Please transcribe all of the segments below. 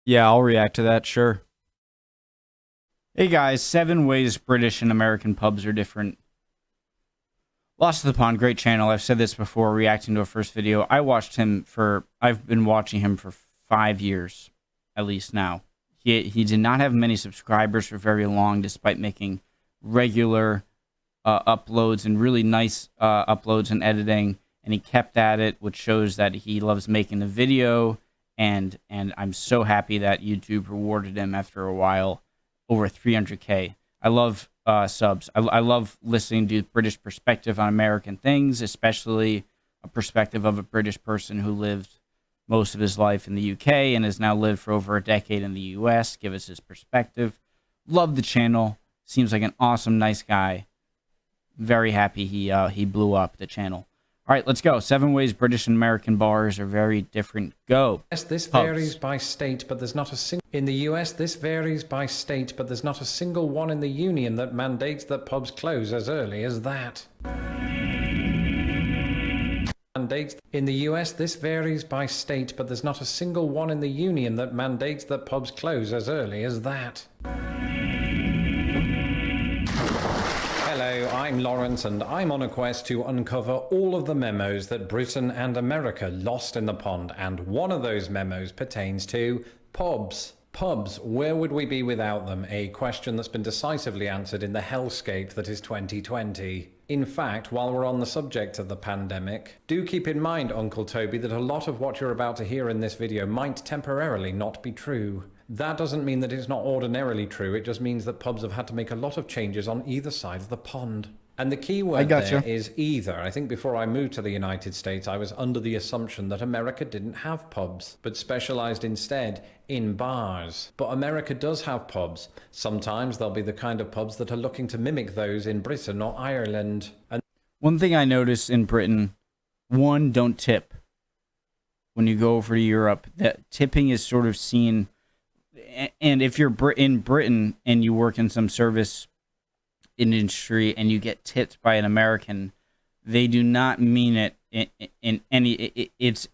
Yeah, I'll react to that, sure. Hey guys, 7 ways British and American pubs are different. Lost of the Pond, great channel. I've said this before, reacting to a first video. I've been watching him for 5 years, at least now. He did not have many subscribers for very long, despite making regular uploads and really nice uploads and editing. And he kept at it, which shows that he loves making the video. And I'm so happy that YouTube rewarded him after a while, over 300K. I love subs. I love listening to British perspective on American things, especially a perspective of a British person who lived most of his life in the UK and has now lived for over a decade in the US. Give us his perspective. Love the channel. Seems like an awesome, nice guy. Very happy he blew up the channel. All right, let's go. 7 ways British and American bars are very different. Go. Yes, this Pubs. varies by state, but there's not a single... In the US, this varies by state, but there's not a single one in the Union that mandates that pubs close as early as that. In the US, this varies by state, but there's not a single one in the Union that mandates that pubs close as early as that. Hello, I'm Lawrence, and I'm on a quest to uncover all of the memos that Britain and America lost in the pond, and one of those memos pertains to pubs. Pubs, where would we be without them? A question that's been decisively answered in the hellscape that is 2020. In fact, while we're on the subject of the pandemic, do keep in mind, Uncle Toby, that a lot of what you're about to hear in this video might temporarily not be true. That doesn't mean that it's not ordinarily true, it just means that pubs have had to make a lot of changes on either side of the pond. And the key word there is either. I think before I moved to the United States, I was under the assumption that America didn't have pubs, but specialized instead in bars. But America does have pubs. Sometimes they'll be the kind of pubs that are looking to mimic those in Britain or Ireland. And one thing I noticed in Britain, one, don't tip. When you go over to Europe, that tipping is sort of seen, and if you're in Britain and you work in some service industry and you get tipped by an American, they do not mean it in any. It's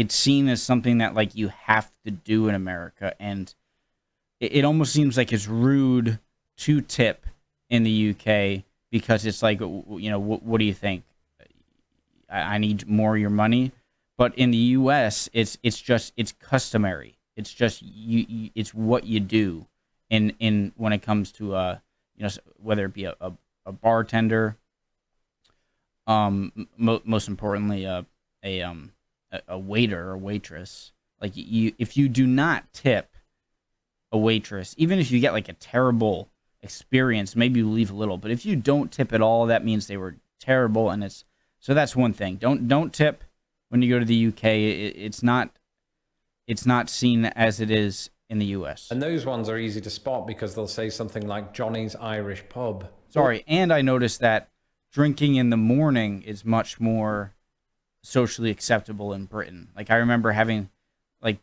seen as something that like you have to do in America, and it almost seems like it's rude to tip in the UK because it's like, you know, what do you think? I need more of your money, but in the US, it's customary. It's just it's what you do in when it comes to you know, whether it be a bartender, most importantly, a waiter or waitress. Like if you do not tip a waitress, even if you get like a terrible experience, maybe you leave a little. But if you don't tip at all, that means they were terrible, and so that's one thing. Don't tip when you go to the UK. It's not seen as it is in the US. And those ones are easy to spot because they'll say something like Johnny's Irish Pub. Sorry, and I noticed that drinking in the morning is much more socially acceptable in Britain. Like I remember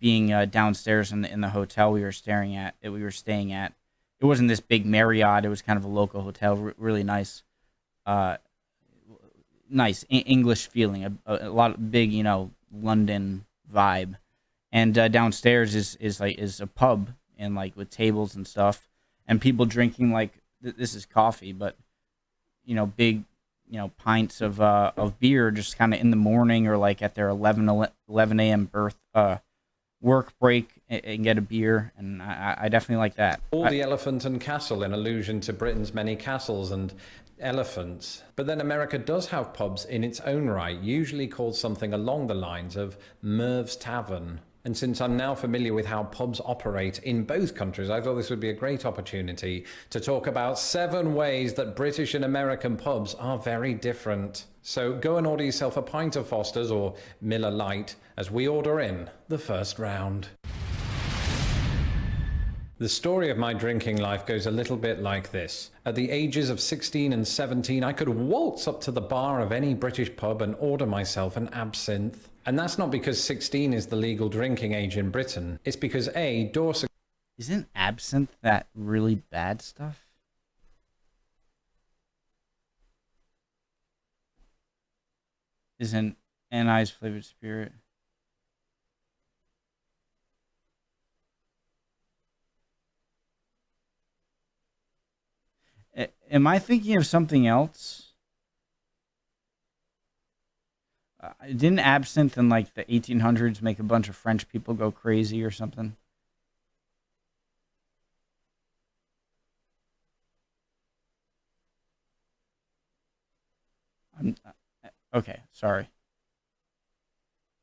being downstairs in the hotel we were staying at. It wasn't this big Marriott. It was kind of a local hotel, really nice, English feeling, a lot of big, you know, London vibe. And downstairs is a pub, and like with tables and stuff, and people drinking like this is coffee, but you know, big, you know, pints of beer just kind of in the morning or like at their 11 a.m. work break and get a beer, and I definitely like that. The Elephant and Castle in allusion to Britain's many castles and elephants. But then America does have pubs in its own right, usually called something along the lines of Merv's Tavern. And since I'm now familiar with how pubs operate in both countries, I thought this would be a great opportunity to talk about 7 ways that British and American pubs are very different. So go and order yourself a pint of Foster's or Miller Lite as we order in the first round. The story of my drinking life goes a little bit like this. At the ages of 16 and 17, I could waltz up to the bar of any British pub and order myself an absinthe. And that's not because 16 is the legal drinking age in Britain. It's because A, Dorset... Isn't absinthe that really bad stuff? Isn't anise flavored spirit? Am I thinking of something else? Didn't absinthe in like the 1800s make a bunch of French people go crazy or something? Okay, sorry.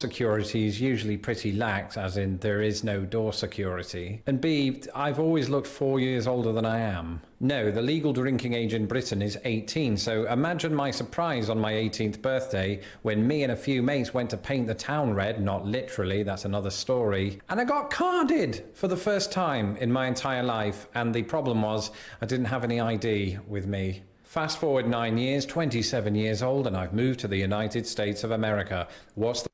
Security is usually pretty lax, as in there is no door security. And B, I've always looked 4 years older than I am. No, the legal drinking age in Britain is 18, so imagine my surprise on my 18th birthday when me and a few mates went to paint the town red, not literally, that's another story, and I got carded for the first time in my entire life, and the problem was I didn't have any ID with me. Fast forward 9 years, 27 years old, and I've moved to the United States of America. What's the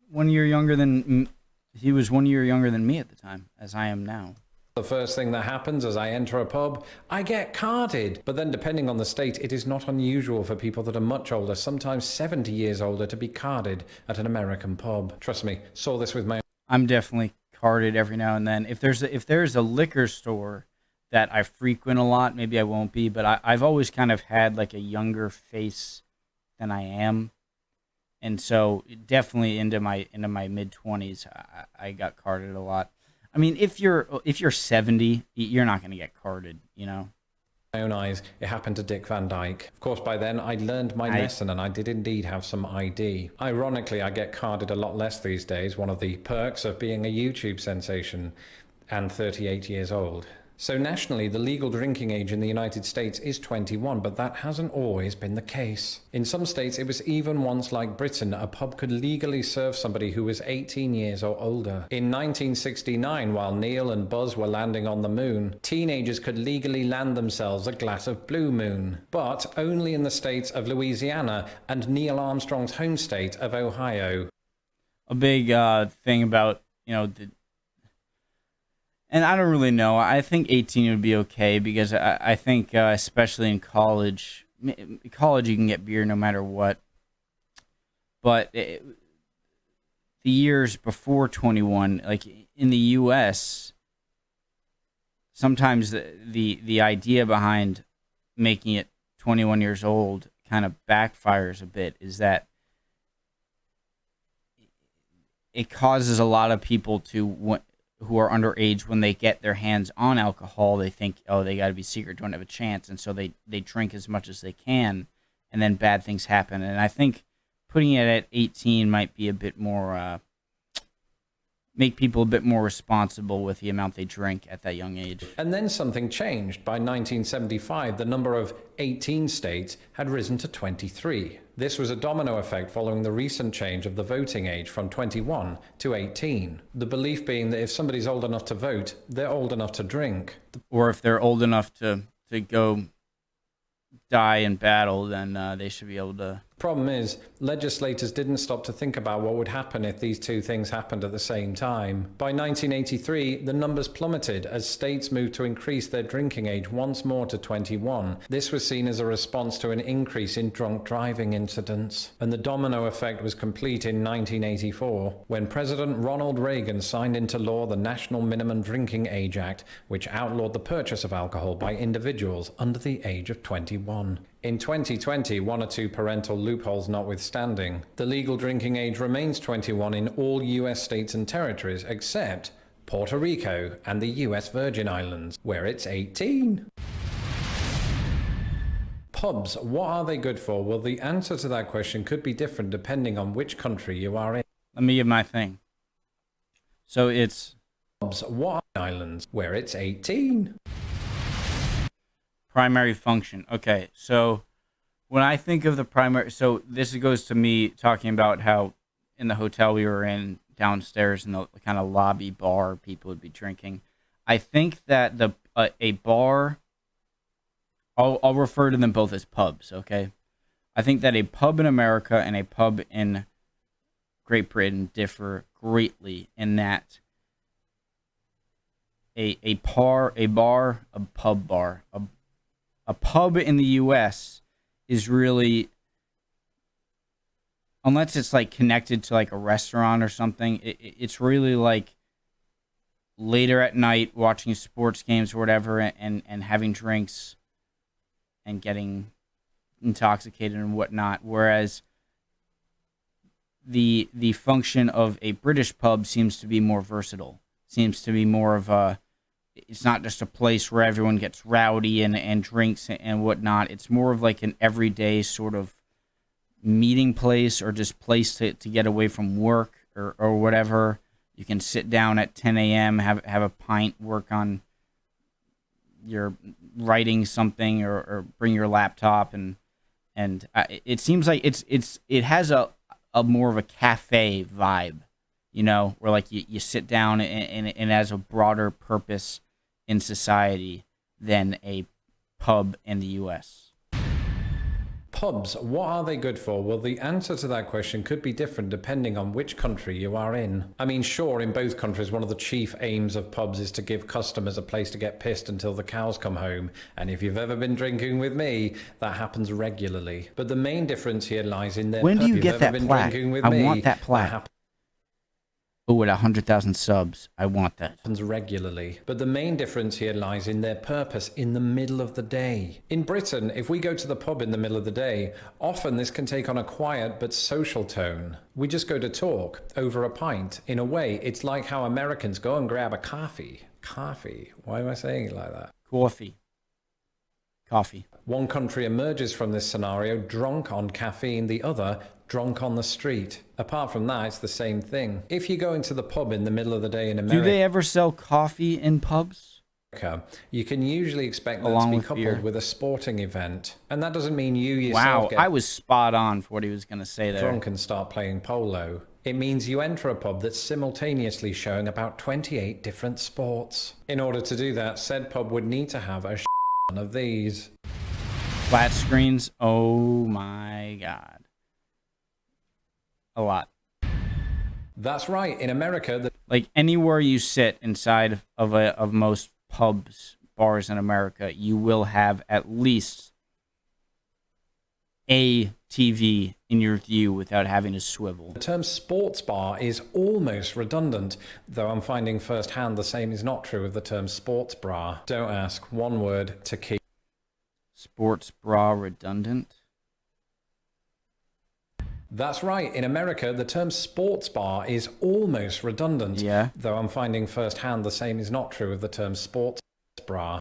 1 year younger than he was 1 year younger than me at the time, as I am now. The first thing that happens as I enter a pub? I get carded. But then depending on the state, it is not unusual for people that are much older, sometimes 70 years older, to be carded at an American pub. Trust me, saw this with my... I'm definitely carded every now and then. If there's a liquor store that I frequent a lot, maybe I won't be, but I've always kind of had like a younger face than I am. And so definitely into my mid-20s, I got carded a lot. I mean, if you're 70, you're not going to get carded, you know. My own eyes, it happened to Dick Van Dyke. Of course, by then I'd learned my lesson and I did indeed have some ID. Ironically, I get carded a lot less these days, one of the perks of being a YouTube sensation and 38 years old. So nationally, the legal drinking age in the United States is 21, but that hasn't always been the case. In some states, it was even once like Britain, a pub could legally serve somebody who was 18 years or older. In 1969, while Neil and Buzz were landing on the moon, teenagers could legally land themselves a glass of Blue Moon, but only in the states of Louisiana and Neil Armstrong's home state of Ohio. A big thing about, and I don't really know. I think 18 would be okay because I think especially in college you can get beer no matter what. But the years before 21, like in the U.S., sometimes the idea behind making it 21 years old kind of backfires a bit. Is that it causes a lot of people who are underage, when they get their hands on alcohol, they think, oh, they got to be secret, don't have a chance, and so they drink as much as they can, and then bad things happen. And I think putting it at 18 might be a bit more, make people a bit more responsible with the amount they drink at that young age. And then something changed. By 1975, the number of 18 states had risen to 23. This was a domino effect following the recent change of the voting age from 21 to 18. The belief being that if somebody's old enough to vote, they're old enough to drink. Or if they're old enough to go die in battle, then they should be able to. Problem is, legislators didn't stop to think about what would happen if these two things happened at the same time. By 1983, the numbers plummeted as states moved to increase their drinking age once more to 21. This was seen as a response to an increase in drunk driving incidents. And the domino effect was complete in 1984, when President Ronald Reagan signed into law the National Minimum Drinking Age Act, which outlawed the purchase of alcohol by individuals under the age of 21. In 2020, one or two parental loopholes notwithstanding, the legal drinking age remains 21 in all US states and territories except Puerto Rico and the US Virgin Islands, where it's 18. Pubs, what are they good for? Well, the answer to that question could be different depending on which country you are in. Let me give my thing. So it's Pubs, what are islands, where it's 18. Primary function. Okay, so when I think of the primary, so this goes to me talking about how in the hotel we were in downstairs in the kind of lobby bar people would be drinking. I think that a bar, I'll refer to them both as pubs, okay? I think that a pub in America and a pub in Great Britain differ greatly in that a pub bar, a pub in the U.S. is really, unless it's like connected to like a restaurant or something, it's really like later at night watching sports games or whatever and having drinks and getting intoxicated and whatnot, whereas the function of a British pub seems to be more versatile. Seems to be more of a, it's not just a place where everyone gets rowdy and drinks and whatnot. It's more of like an everyday sort of meeting place, or just place to get away from work or whatever. You can sit down at 10 a.m., have a pint, work on your writing something, or bring your laptop, and it seems like it has a more of a cafe vibe, you know, where like you sit down and it has a broader purpose in society than a pub in the U.S. Pubs, what are they good for? Well, the answer to that question could be different depending on which country you are in. I mean, sure, in both countries, one of the chief aims of pubs is to give customers a place to get pissed until the cows come home. And if you've ever been drinking with me, that happens regularly. But the main difference here lies in their... When do you get that plaque? I want that plaque. Oh, at 100,000 subs, I want that. Happens regularly, but the main difference here lies in their purpose in the middle of the day. In Britain, if we go to the pub in the middle of the day, often this can take on a quiet but social tone. We just go to talk over a pint. In a way, it's like how Americans go and grab a coffee. Coffee. Why am I saying it like that? Coffee. One country emerges from this scenario drunk on caffeine, the other drunk on the street. Apart from that, it's the same thing. If you go into the pub in the middle of the day in America... Do they ever sell coffee in pubs? You can usually expect that to be coupled with a sporting event. And that doesn't mean you yourself get... I was spot on for what he was going to say there. ...drunk and start playing polo. It means you enter a pub that's simultaneously showing about 28 different sports. In order to do that, said pub would need to have a of these. Flat screens? Oh my god. A lot. That's right. In America, like anywhere you sit inside of most pubs, bars in America, you will have at least a TV in your view without having to swivel. The term sports bar is almost redundant, though I'm finding firsthand the same is not true of the term sports bra. Don't ask. One word to keep. Sports bra redundant? That's right. In America, the term sports bar is almost redundant. Yeah. Though I'm finding firsthand the same is not true of the term sports bra.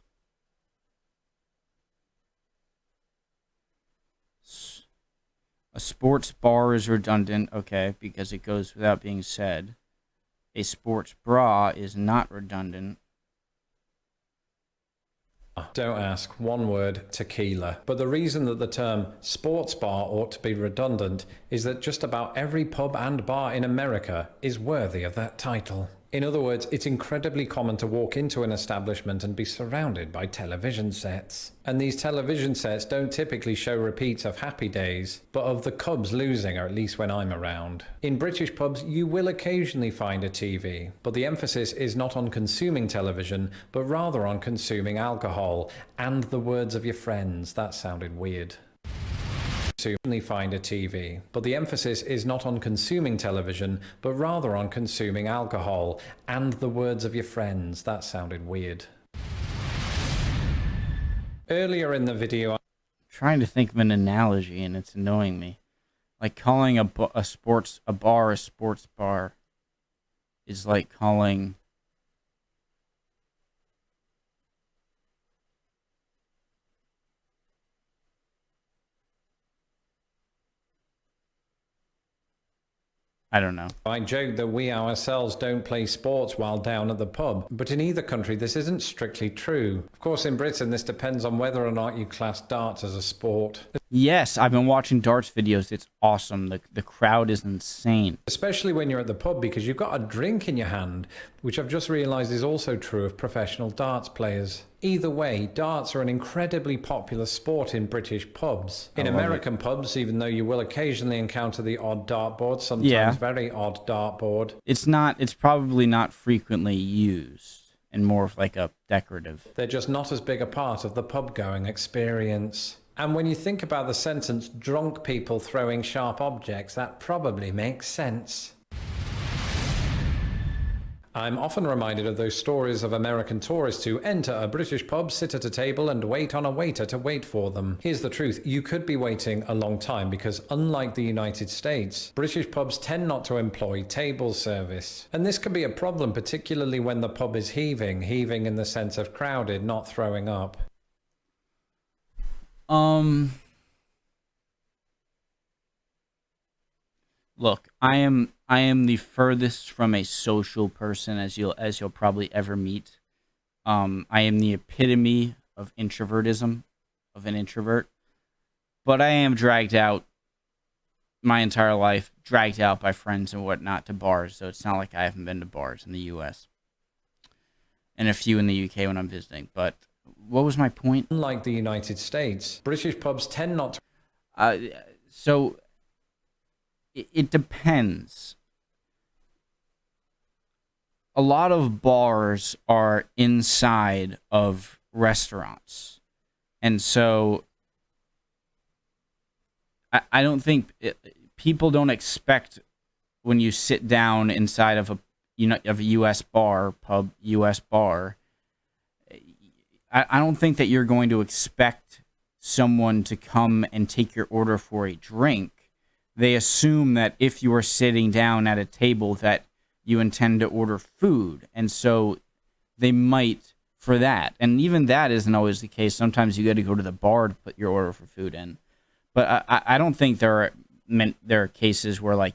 A sports bar is redundant, okay, because it goes without being said. A sports bra is not redundant. Don't ask. One word, tequila. But the reason that the term sports bar ought to be redundant is that just about every pub and bar in America is worthy of that title. In other words, it's incredibly common to walk into an establishment and be surrounded by television sets. And these television sets don't typically show repeats of Happy Days, but of the Cubs losing, or at least when I'm around. In British pubs, you will occasionally find a TV, but the emphasis is not on consuming television, but rather on consuming alcohol and the words of your friends. That sounded weird. Find a TV, but the emphasis is not on consuming television, but rather on consuming alcohol and the words of your friends. That sounded weird. Earlier in the video, I'm trying to think of an analogy and it's annoying me. Like calling a bar a sports bar is like calling I don't know. I joke that we ourselves don't play sports while down at the pub, but in either country this isn't strictly true. Of course, in Britain this depends on whether or not you class darts as a sport. Yes, I've been watching darts videos. It's awesome. The crowd is insane. Especially when you're at the pub because you've got a drink in your hand, which I've just realised is also true of professional darts players. Either way, darts are an incredibly popular sport in British pubs. In American pubs, even though you will occasionally encounter the odd dartboard, sometimes very odd dartboard. It's probably not frequently used and more of like a decorative. They're just not as big a part of the pub going experience. And when you think about the sentence, drunk people throwing sharp objects, that probably makes sense. I'm often reminded of those stories of American tourists who enter a British pub, sit at a table, and wait on a waiter to wait for them. Here's the truth, you could be waiting a long time because, unlike the United States, British pubs tend not to employ table service. And this can be a problem, particularly when the pub is heaving in the sense of crowded, not throwing up. Look, I am the furthest from a social person as you'll probably ever meet. I am the epitome of introvertism, of an introvert. But I am dragged out my entire life, dragged out by friends and whatnot to bars. So it's not like I haven't been to bars in the U.S. and a few in the U.K. when I'm visiting. But what was my point? Unlike the United States, British pubs tend not to... So it depends. A lot of bars are inside of restaurants. And so I don't think people don't expect when you sit down inside of a U.S. bar, pub, U.S. bar. I don't think that you're going to expect someone to come and take your order for a drink. They assume that if you are sitting down at a table that you intend to order food. And so they might for that. And even that isn't always the case. Sometimes you got to go to the bar to put your order for food in. But I don't think there are cases where like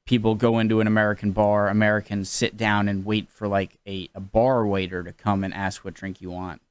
people go into an American bar, Americans sit down and wait for like a bar waiter to come and ask what drink you want.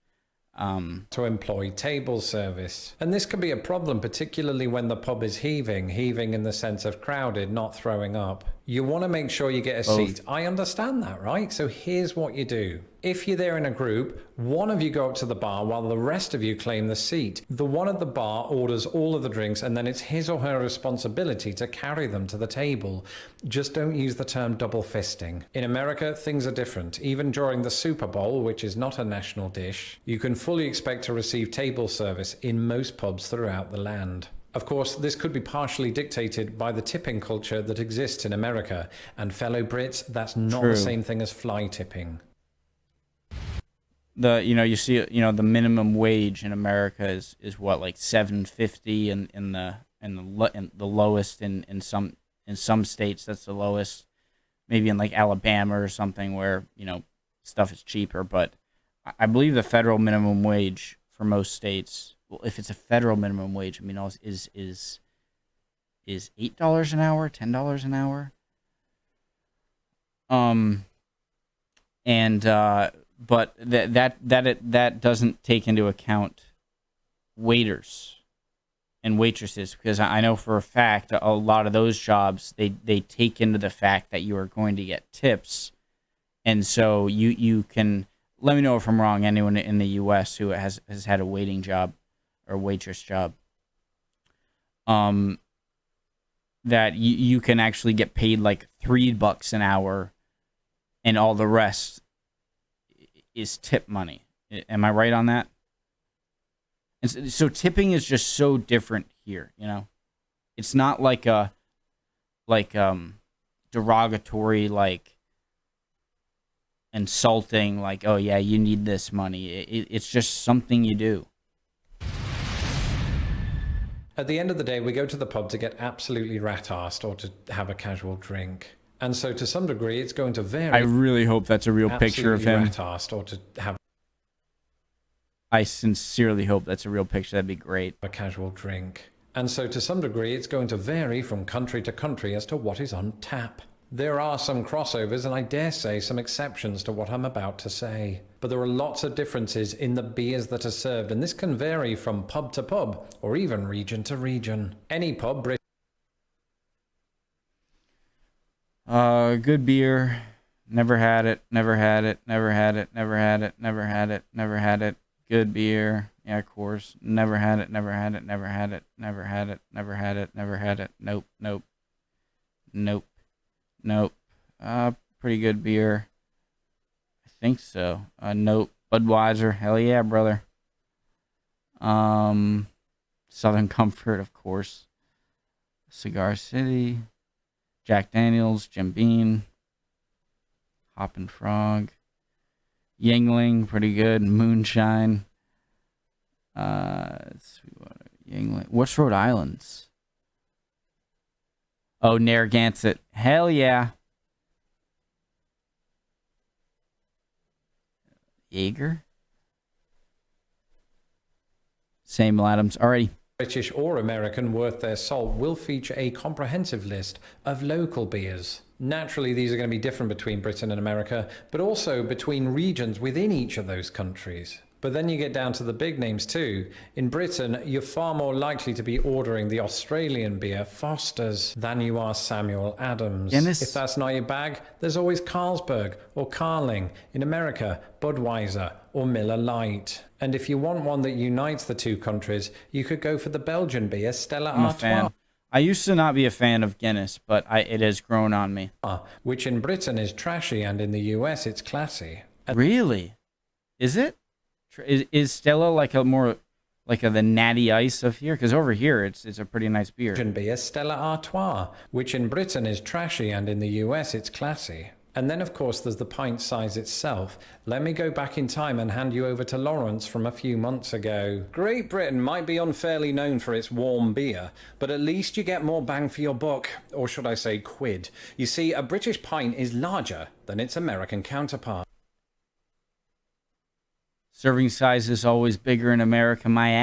To employ table service. And this can be a problem, particularly when the pub is heaving in the sense of crowded, not throwing up. You want to make sure you get a seat. I understand that, right? So here's what you do. If you're there in a group, one of you go up to the bar while the rest of you claim the seat. The one at the bar orders all of the drinks and then it's his or her responsibility to carry them to the table. Just don't use the term double fisting. In America, things are different. Even during the Super Bowl, which is not a national dish, you can fully expect to receive table service in most pubs throughout the land. Of course, this could be partially dictated by the tipping culture that exists in America. And fellow Brits, that's not the same thing as fly tipping. You see the minimum wage in America is what, like $7.50 in the lowest in some states. That's the lowest. Maybe in like Alabama or something where stuff is cheaper. But I believe the federal minimum wage for most states, well, if it's a federal minimum wage, I mean, is $8 an hour, $10 an hour. But that doesn't take into account waiters and waitresses, because I know for a fact a lot of those jobs they take into the fact that you are going to get tips, and so you can let me know if I'm wrong. Anyone in the U.S. who has had a waiting job or waitress job, that you can actually get paid like $3 an hour, and all the rest is tip money. Am I right on that? And so tipping is just so different here, It's not like derogatory, like insulting, like, oh yeah, you need this money. It's just something you do. At the end of the day, we go to the pub to get absolutely rat-arsed or to have a casual drink. And so to some degree, it's going to vary. I really hope that's a real picture of him. Rat-arsed or to have I sincerely hope that's a real picture. That'd be great. A casual drink. And so to some degree, it's going to vary from country to country as to what is on tap. There are some crossovers, and I dare say some exceptions to what I'm about to say. But there are lots of differences in the beers that are served, and this can vary from pub to pub, or even region to region. Any pub... Good beer. Never had it. Never had it. Never had it. Never had it. Never had it. Never had it. Good beer. Yeah, of course. Never had it. Never had it. Never had it. Never had it. Never had it. Never had it. Nope. Nope. Nope. Nope. Pretty good beer. I think so. Nope. Budweiser. Hell yeah, brother. Southern Comfort, of course. Cigar City. Jack Daniels. Jim Beam. Hoppin' Frog. Yingling, pretty good. Moonshine. Sweetwater, Yingling. What's Rhode Island's? Oh, Narragansett. Hell yeah. Jaeger? Samuel Adams. Alrighty. British or American worth their salt will feature a comprehensive list of local beers. Naturally, these are going to be different between Britain and America, but also between regions within each of those countries. But then you get down to the big names too. In Britain, you're far more likely to be ordering the Australian beer Foster's than you are Samuel Adams. Guinness. If that's not your bag, there's always Carlsberg or Carling. In America, Budweiser or Miller Lite. And if you want one that unites the two countries, you could go for the Belgian beer Stella I'm a Artois. fan. I used to not be a fan of Guinness, but it has grown on me. Which in Britain is trashy and in the US it's classy. Really? Is it? Is Stella like a more like the natty ice of here? Because over here it's a pretty nice beer. Belgian beer Stella Artois, which in Britain is trashy and in the US it's classy. And then of course there's the pint size itself. Let me go back in time and hand you over to Lawrence from a few months ago. Great Britain might be unfairly known for its warm beer, but at least you get more bang for your buck, or should I say quid. You see, a British pint is larger than its American counterpart. Serving size is always bigger in America. My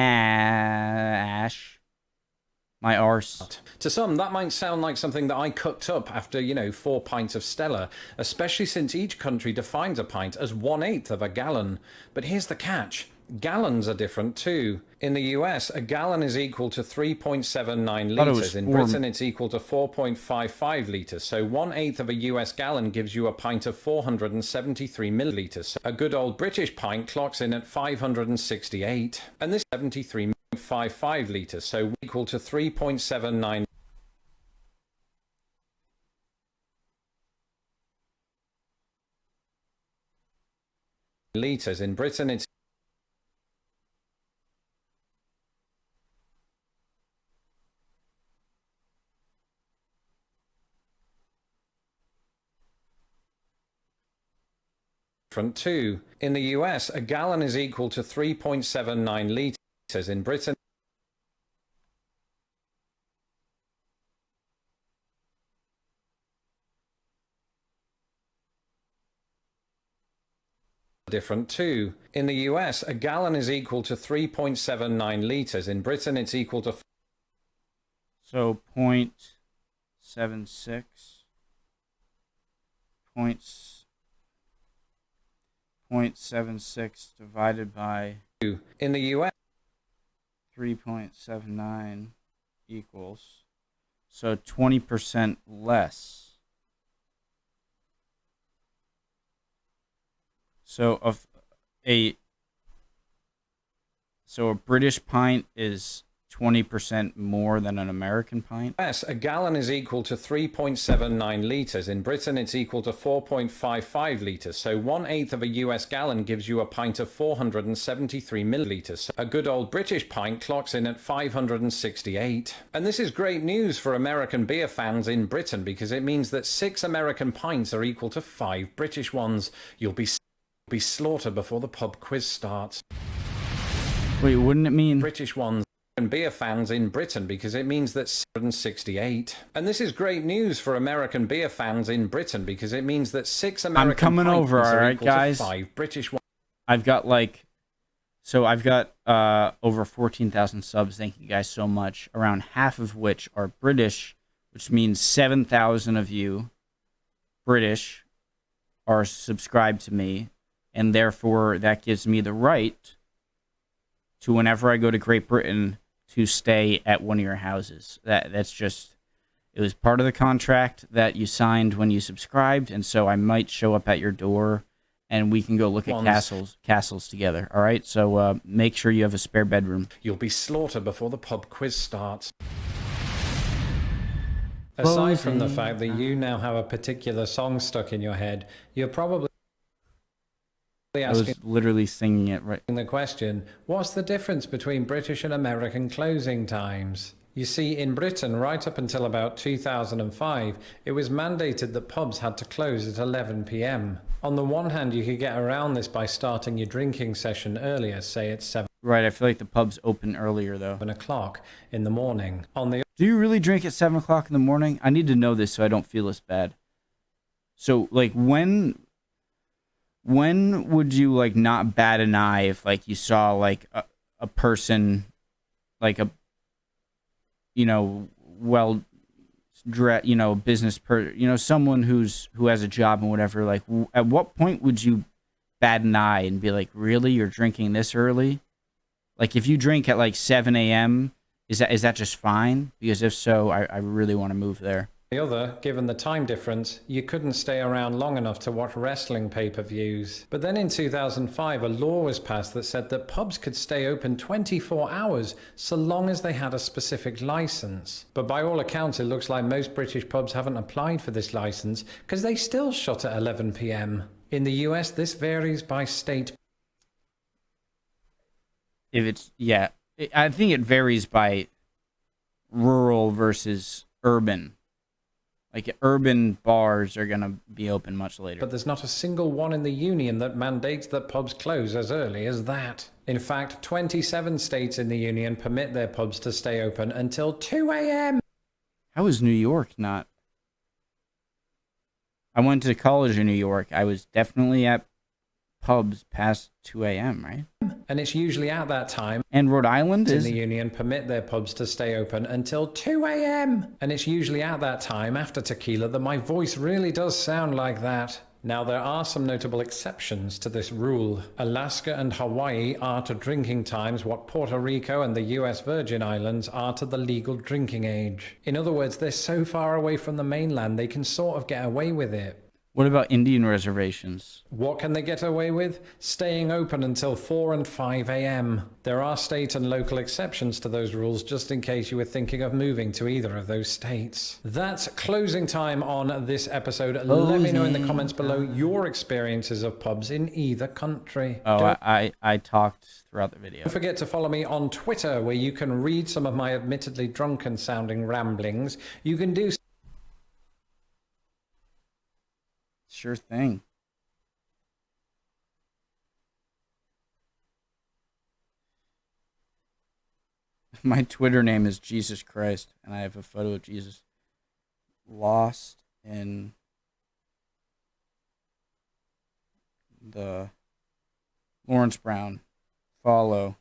arse. To some, that might sound like something that I cooked up after, 4 pints of Stella, especially since each country defines a pint as 1/8 of a gallon. But here's the catch. Gallons are different too. In the US, a gallon is equal to 3.79 litres. In Britain, it's equal to 4.55 litres. So 1/8 of a US gallon gives you a pint of 473 millilitres. So a good old British pint clocks in at 568. And this 73.55 litres, so equal to 3.79 litres. In Britain, it's different too. In the US, a gallon is equal to 3.79 litres. In Britain, different too. In the US, a gallon is equal to 3.79 litres. In Britain, it's equal to... So 0.76 0.76 divided by in the US 3.79 equals, so 20% less. So a British pint is 20% more than an American pint. Yes, a gallon is equal to 3.79 litres. In Britain, it's equal to 4.55 litres. So 1/8 of a US gallon gives you a pint of 473 millilitres. A good old British pint clocks in at 568. And this is great news for American beer fans in Britain because it means that 6 American pints are equal to 5 British ones. You'll be slaughtered before the pub quiz starts. Wait, wouldn't it mean British ones? And beer fans in Britain because it means that 768. And this is great news for American beer fans in Britain because it means that 6 American I'm coming over, all right, guys. 5 British ones. I've got over 14,000 subs. Thank you guys so much. Around half of which are British, which means 7,000 of you British are subscribed to me, and therefore that gives me the right to, whenever I go to Great Britain, to stay at one of your houses. That's just, it was part of the contract that you signed when you subscribed, and so I might show up at your door and we can go look at castles together. All right, so make sure you have a spare bedroom. You'll be slaughtered before the pub quiz starts. Aside from the fact that you now have a particular song stuck in your head, you're probably I was literally singing it right. The question, what's the difference between British and American closing times? You see, in Britain, right up until about 2005, it was mandated that pubs had to close at 11 p.m. On the one hand, you could get around this by starting your drinking session earlier, say at 7 Right, I feel like the pubs open earlier, though. o'clock in the morning. Do you really drink at 7 o'clock in the morning? I need to know this so I don't feel as bad. So, like, when would you, like, not bat an eye if, like, you saw, like, a person, like, a, you know, business someone who has a job and whatever, like, at what point would you bat an eye and be like, really, you're drinking this early? Like, if you drink at, like, 7 a.m., is that just fine? Because if so, I really want to move there. The other, given the time difference, you couldn't stay around long enough to watch wrestling pay-per-views. But then in 2005, a law was passed that said that pubs could stay open 24 hours so long as they had a specific license. But by all accounts, it looks like most British pubs haven't applied for this license because they still shut at 11 p.m. In the US, this varies by state. I think it varies by rural versus urban. Like, urban bars are going to be open much later. But there's not a single one in the union that mandates that pubs close as early as that. In fact, 27 states in the union permit their pubs to stay open until 2 a.m. How is New York not? I went to college in New York. I was definitely at pubs past 2 a.m., right? And it's usually at that time. And Rhode Island in the union permit their pubs to stay open until 2 a.m. And it's usually at that time, after tequila, that my voice really does sound like that. Now, there are some notable exceptions to this rule. Alaska and Hawaii are to drinking times what Puerto Rico and the US Virgin Islands are to the legal drinking age. In other words, they're so far away from the mainland, they can sort of get away with it. What about Indian reservations? What can they get away with? Staying open until 4 and 5 a.m. There are state and local exceptions to those rules, just in case you were thinking of moving to either of those states. That's closing time on this episode. Let me know in the comments below your experiences of pubs in either country. Oh, I talked throughout the video. Don't forget to follow me on Twitter, where you can read some of my admittedly drunken sounding ramblings. You can do Sure thing. My Twitter name is Jesus Christ, and I have a photo of Jesus lost in the Lawrence Brown. Follow.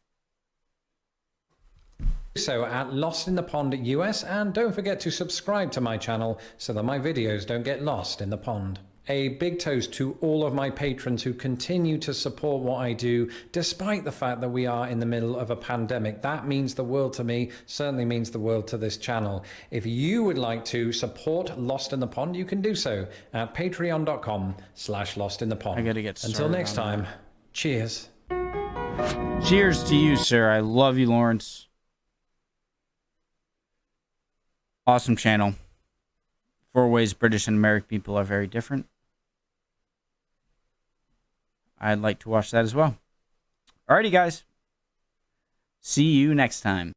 So at Lost in the Pond US, and don't forget to subscribe to my channel so that my videos don't get lost in the pond. A big toast to all of my patrons who continue to support what I do, despite the fact that we are in the middle of a pandemic. That means the world to me, certainly means the world to this channel. If you would like to support Lost in the Pond, you can do so at patreon.com/lostinthepond. I gotta get started. Until next time, cheers. Cheers to you, sir. I love you, Lawrence. Awesome channel. 4 ways British and American people are very different. I'd like to watch that as well. Alrighty, guys. See you next time.